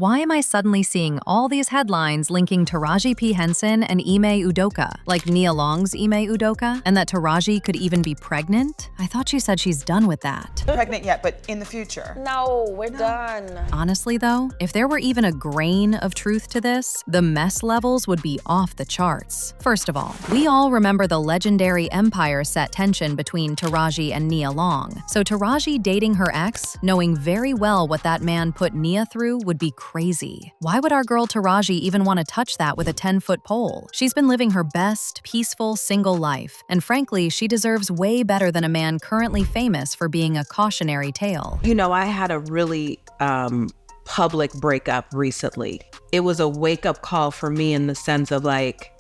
Why am I suddenly seeing all these headlines linking Taraji P. Henson and Ime Udoka, like Nia Long's Ime Udoka, and that Taraji could even be pregnant? I thought she said she's done with that. Pregnant yet, but in the future. No, we're done. Honestly though, if there were even a grain of truth to this, the mess levels would be off the charts. First of all, we all remember the legendary Empire set tension between Taraji and Nia Long. So Taraji dating her ex, knowing very well what that man put Nia through, would be crazy. Why would our girl Taraji even want to touch that with a 10-foot pole? She's been living her best, peaceful, single life, and frankly, she deserves way better than a man currently famous for being a cautionary tale. You know, I had a really public breakup recently. It was a wake-up call for me in the sense of like,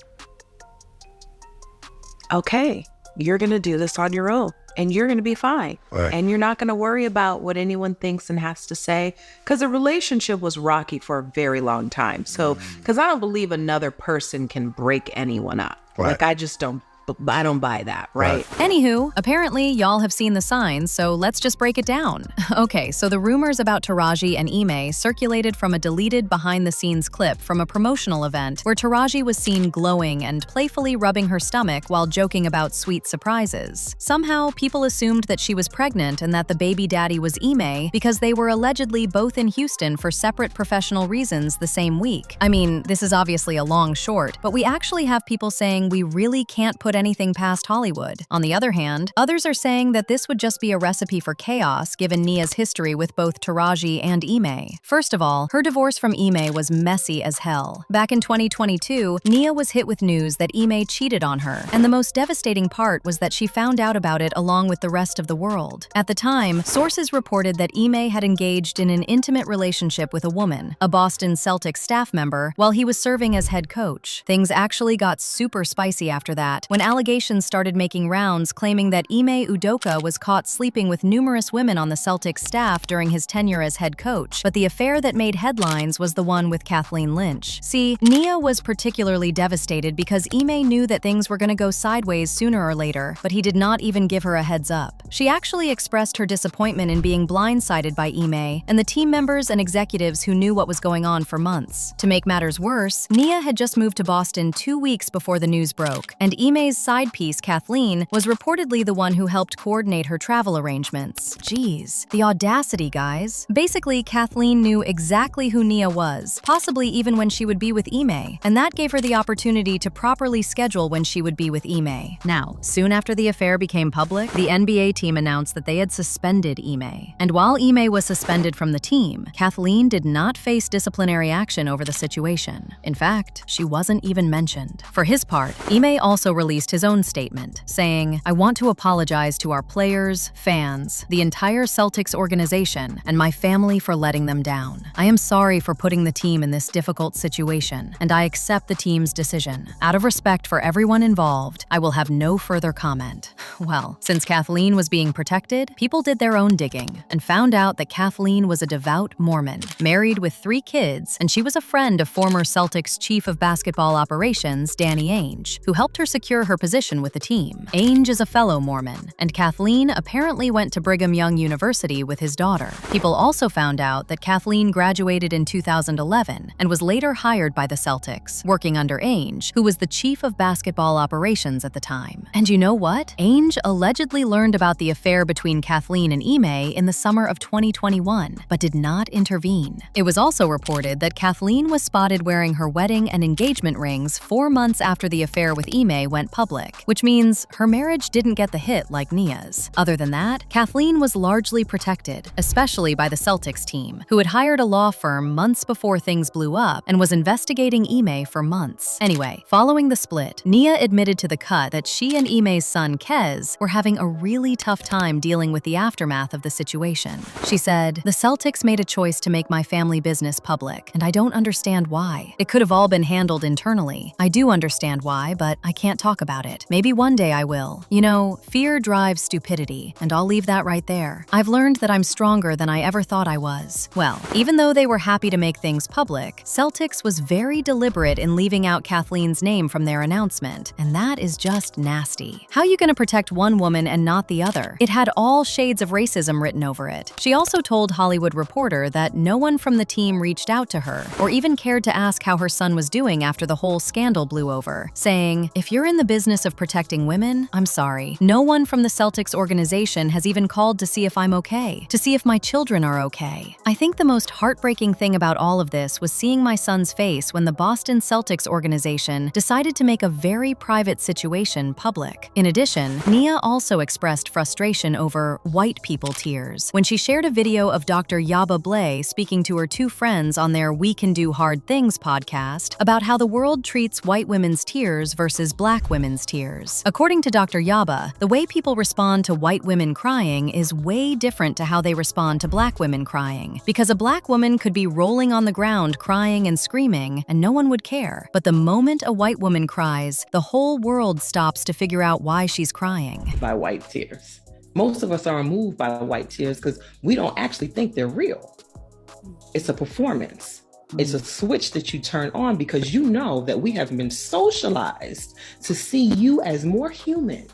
okay, you're gonna do this on your own and you're gonna be fine. Right. And you're not gonna worry about what anyone thinks and has to say, because the relationship was rocky for a very long time. So, because I don't believe another person can break anyone up. Right. Like, I don't buy that, right? Anywho, apparently y'all have seen the signs, so let's just break it down. Okay, so the rumors about Taraji and Ime circulated from a deleted behind-the-scenes clip from a promotional event where Taraji was seen glowing and playfully rubbing her stomach while joking about sweet surprises. Somehow, people assumed that she was pregnant and that the baby daddy was Ime because they were allegedly both in Houston for separate professional reasons the same week. I mean, this is obviously a long short, but we actually have people saying we really can't put anything past Hollywood. On the other hand, others are saying that this would just be a recipe for chaos given Nia's history with both Taraji and Ime. First of all, her divorce from Ime was messy as hell. Back in 2022, Nia was hit with news that Ime cheated on her, and the most devastating part was that she found out about it along with the rest of the world. At the time, sources reported that Ime had engaged in an intimate relationship with a woman, a Boston Celtics staff member, while he was serving as head coach. Things actually got super spicy after that, when allegations started making rounds claiming that Ime Udoka was caught sleeping with numerous women on the Celtics staff during his tenure as head coach, but the affair that made headlines was the one with Kathleen Lynch. See, Nia was particularly devastated because Ime knew that things were going to go sideways sooner or later, but he did not even give her a heads up. She actually expressed her disappointment in being blindsided by Ime and the team members and executives who knew what was going on for months. To make matters worse, Nia had just moved to Boston 2 weeks before the news broke, and Ime's side piece, Kathleen, was reportedly the one who helped coordinate her travel arrangements. Jeez, the audacity, guys. Basically, Kathleen knew exactly who Nia was, possibly even when she would be with Ime, and that gave her the opportunity to properly schedule when she would be with Ime. Now, soon after the affair became public, the NBA team announced that they had suspended Ime. And while Ime was suspended from the team, Kathleen did not face disciplinary action over the situation. In fact, she wasn't even mentioned. For his part, Ime also released his own statement, saying, "I want to apologize to our players, fans, the entire Celtics organization, and my family for letting them down. I am sorry for putting the team in this difficult situation, and I accept the team's decision. Out of respect for everyone involved, I will have no further comment." Well, since Kathleen was being protected, people did their own digging and found out that Kathleen was a devout Mormon, married with 3 kids, and she was a friend of former Celtics chief of basketball operations, Danny Ainge, who helped her secure her position with the team. Ainge is a fellow Mormon, and Kathleen apparently went to Brigham Young University with his daughter. People also found out that Kathleen graduated in 2011 and was later hired by the Celtics, working under Ainge, who was the chief of basketball operations at the time. And you know what? Ainge allegedly learned about the affair between Kathleen and Ime in the summer of 2021, but did not intervene. It was also reported that Kathleen was spotted wearing her wedding and engagement rings 4 months after the affair with Ime went public, which means her marriage didn't get the hit like Nia's. Other than that, Kathleen was largely protected, especially by the Celtics team, who had hired a law firm months before things blew up and was investigating Ime for months. Anyway, following the split, Nia admitted to The Cut that she and Ime's son, Kez, were having a really tough time dealing with the aftermath of the situation. She said, "The Celtics made a choice to make my family business public, and I don't understand why. It could have all been handled internally. I do understand why, but I can't talk about it." about it. Maybe one day I will. You know, fear drives stupidity, and I'll leave that right there. I've learned that I'm stronger than I ever thought I was. Well, even though they were happy to make things public, Celtics was very deliberate in leaving out Kathleen's name from their announcement, and that is just nasty. How you gonna protect one woman and not the other? It had all shades of racism written over it. She also told Hollywood Reporter that no one from the team reached out to her or even cared to ask how her son was doing after the whole scandal blew over, saying, "If you're in the business of protecting women, I'm sorry. No one from the Celtics organization has even called to see if I'm okay, to see if my children are okay." I think the most heartbreaking thing about all of this was seeing my son's face when the Boston Celtics organization decided to make a very private situation public. In addition, Nia also expressed frustration over white people tears when she shared a video of Dr. Yaba Blay speaking to her two friends on their We Can Do Hard Things podcast about how the world treats white women's tears versus black women's tears. According to Dr. Yaba, the way people respond to white women crying is way different to how they respond to black women crying, because a black woman could be rolling on the ground crying and screaming and no one would care. But the moment a white woman cries, the whole world stops to figure out why she's crying. By white tears. Most of us are moved by white tears because we don't actually think they're real. It's a performance. It's a switch that you turn on because you know that we have been socialized to see you as more human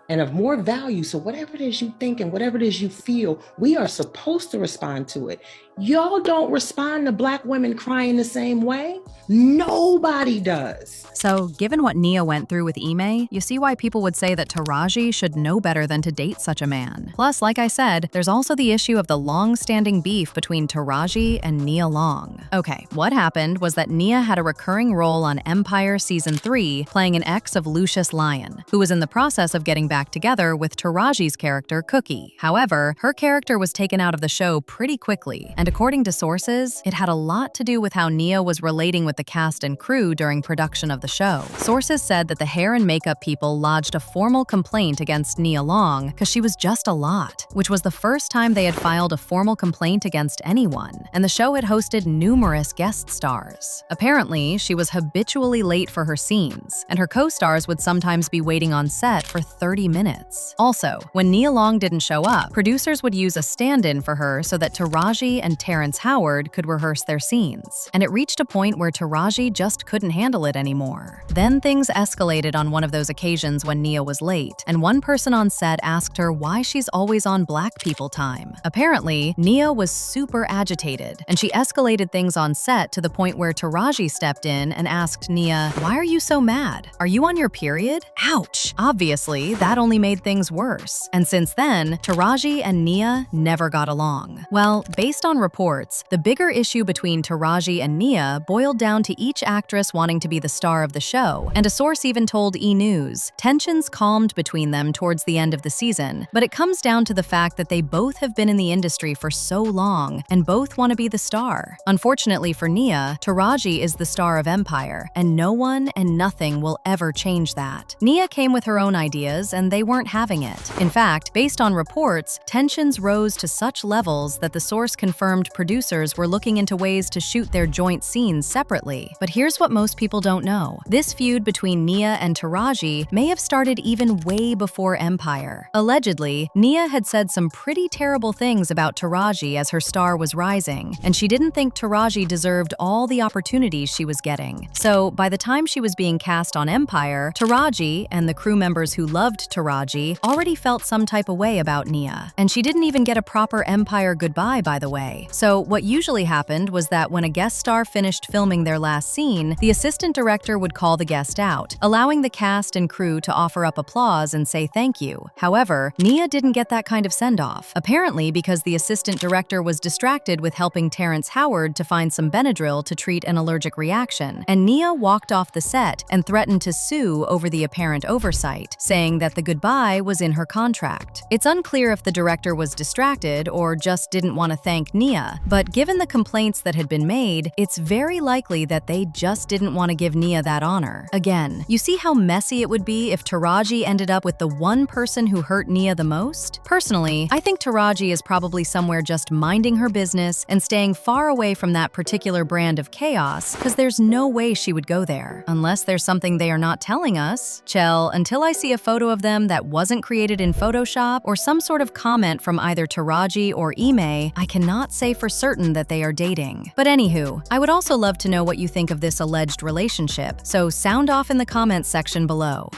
and of more value. So whatever it is you think and whatever it is you feel, we are supposed to respond to it. Y'all don't respond to black women crying the same way. Nobody does. So, given what Nia went through with Ime, you see why people would say that Taraji should know better than to date such a man. Plus, like I said, there's also the issue of the long-standing beef between Taraji and Nia Long. Okay, what happened was that Nia had a recurring role on Empire Season 3, playing an ex of Lucius Lyon, who was in the process of getting back together with Taraji's character, Cookie. However, her character was taken out of the show pretty quickly, and according to sources, it had a lot to do with how Nia was relating with the cast and crew during production of the show. Sources said that the hair and makeup people lodged a formal complaint against Nia Long because she was just a lot, which was the first time they had filed a formal complaint against anyone, and the show had hosted numerous guest stars. Apparently, she was habitually late for her scenes, and her co-stars would sometimes be waiting on set for 30 minutes. Also, when Nia Long didn't show up, producers would use a stand-in for her so that Taraji and Terrence Howard could rehearse their scenes, and it reached a point where Taraji just couldn't handle it anymore. Then things escalated on one of those occasions when Nia was late, and one person on set asked her why she's always on black people time. Apparently, Nia was super agitated, and she escalated things on set to the point where Taraji stepped in and asked Nia, "Why are you so mad? Are you on your period?" Ouch! Obviously, that only made things worse. And since then, Taraji and Nia never got along. Well, based on reports, the bigger issue between Taraji and Nia boiled down to each actress wanting to be the star of the show, and a source even told E! News tensions calmed between them towards the end of the season, but it comes down to the fact that they both have been in the industry for so long and both want to be the star. Unfortunately for Nia, Taraji is the star of Empire, and no one and nothing will ever change that. Nia came with her own ideas and they weren't having it. In fact, based on reports, tensions rose to such levels that the source confirmed producers were looking into ways to shoot their joint scenes separately. But here's what most people don't know. This feud between Nia and Taraji may have started even way before Empire. Allegedly, Nia had said some pretty terrible things about Taraji as her star was rising, and she didn't think Taraji deserved all the opportunities she was getting. So, by the time she was being cast on Empire, Taraji and the crew members who loved Taraji already felt some type of way about Nia. And she didn't even get a proper Empire goodbye, by the way. So, what usually happened was that when a guest star finished filming their last scene, the assistant director would call the guest out, allowing the cast and crew to offer up applause and say thank you. However, Nia didn't get that kind of send-off, apparently because the assistant director was distracted with helping Terrence Howard to find some Benadryl to treat an allergic reaction, and Nia walked off the set and threatened to sue over the apparent oversight, saying that the goodbye was in her contract. It's unclear if the director was distracted or just didn't want to thank Nia Nia, but given the complaints that had been made, it's very likely that they just didn't want to give Nia that honor. Again, you see how messy it would be if Taraji ended up with the one person who hurt Nia the most? Personally, I think Taraji is probably somewhere just minding her business and staying far away from that particular brand of chaos, because there's no way she would go there, unless there's something they are not telling us. Chell, until I see a photo of them that wasn't created in Photoshop or some sort of comment from either Taraji or Ime, I cannot say for certain that they are dating. But anywho, I would also love to know what you think of this alleged relationship, so sound off in the comments section below.